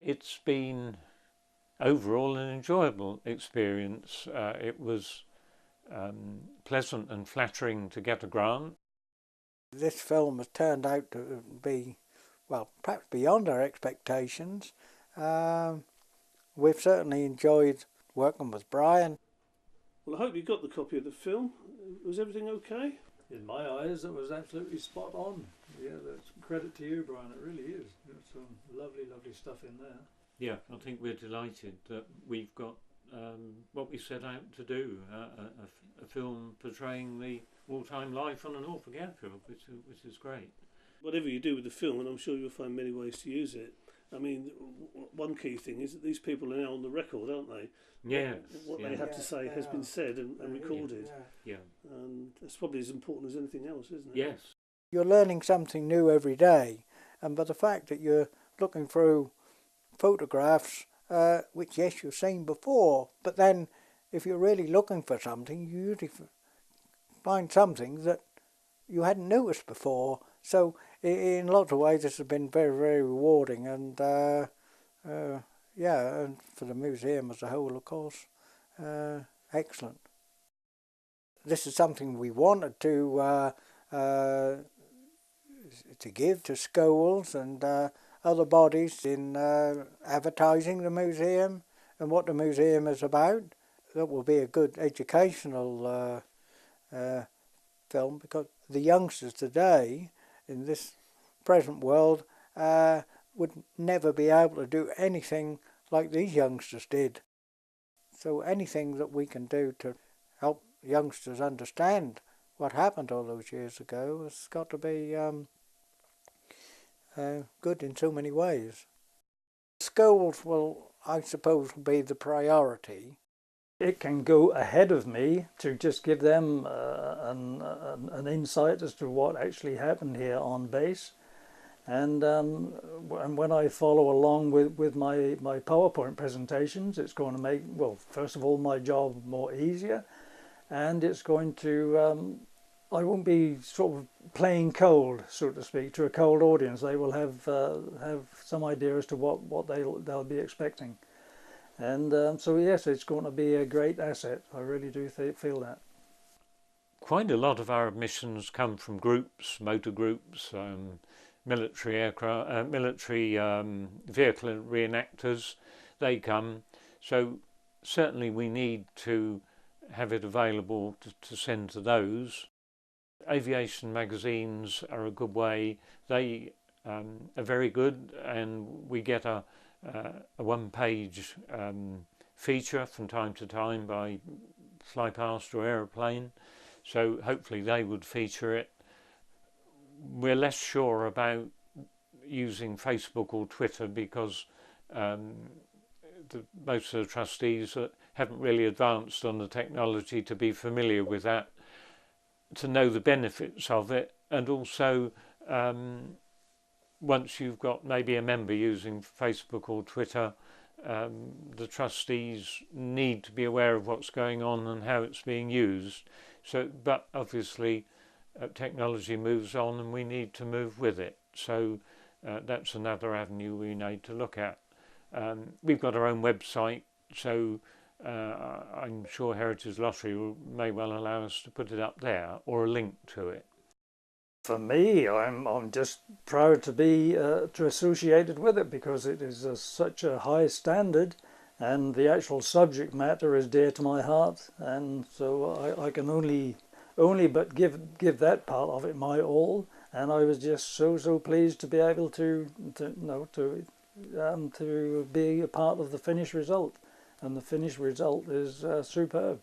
It's been overall an enjoyable experience. It was pleasant and flattering to get a grant. This film has turned out to be, well, perhaps beyond our expectations. Um, we've certainly enjoyed working with Brian. Well, I hope you got the copy of the film. Was everything okay? In my eyes, it was absolutely spot on. Yeah, that's credit to you, Brian. It really is. There's some lovely, lovely stuff in there. Yeah, I think we're delighted that we've got what we set out to do, a film portraying the wartime life on a Norfolk airfield, which is great. Whatever you do with the film, and I'm sure you'll find many ways to use it. I mean, one key thing is that these people are now on the record, aren't they? Yes. What they have to say has been said and recorded. Yeah. And that's probably as important as anything else, isn't it? Yes. You're learning something new every day, and by the fact that you're looking through photographs, which yes, you've seen before, but then if you're really looking for something, you usually find something that you hadn't noticed before. So in lots of ways this has been very, very rewarding, and yeah, and for the museum as a whole, of course, excellent. This is something we wanted to give to schools and other bodies in advertising the museum and what the museum is about. That will be a good educational film, because the youngsters today in this present world would never be able to do anything like these youngsters did. So anything that we can do to help youngsters understand what happened all those years ago has got to be good in so many ways. Schools will, I suppose, be the priority. It can go ahead of me to just give them an insight as to what actually happened here on base. And when I follow along with my PowerPoint presentations, it's going to make, well, first of all, my job more easier, and it's going to, I won't be sort of playing cold, so to speak, to a cold audience. They will have some idea as to what they'll be expecting. And so yes, it's going to be a great asset. I really do feel that. Quite a lot of our admissions come from groups, motor groups, military aircraft, military vehicle reenactors. They come, so certainly we need to have it available to send to those. Aviation magazines are a good way. They are very good, and we get a one-page feature from time to time by Flypast or Aeroplane, so hopefully they would feature it. We're less sure about using Facebook or Twitter because most of the trustees haven't really advanced on the technology to be familiar with that, to know the benefits of it, and also once you've got maybe a member using Facebook or Twitter, the trustees need to be aware of what's going on and how it's being used. So, but obviously technology moves on and we need to move with it. So that's another avenue we need to look at. We've got our own website, so I'm sure Heritage Lottery may well allow us to put it up there, or a link to it. For me, I'm just proud to be associated with it, because it is such a high standard, and the actual subject matter is dear to my heart, and so I can only but give that part of it my all. And I was just so pleased to be able to be a part of the finished result, and the finished result is superb.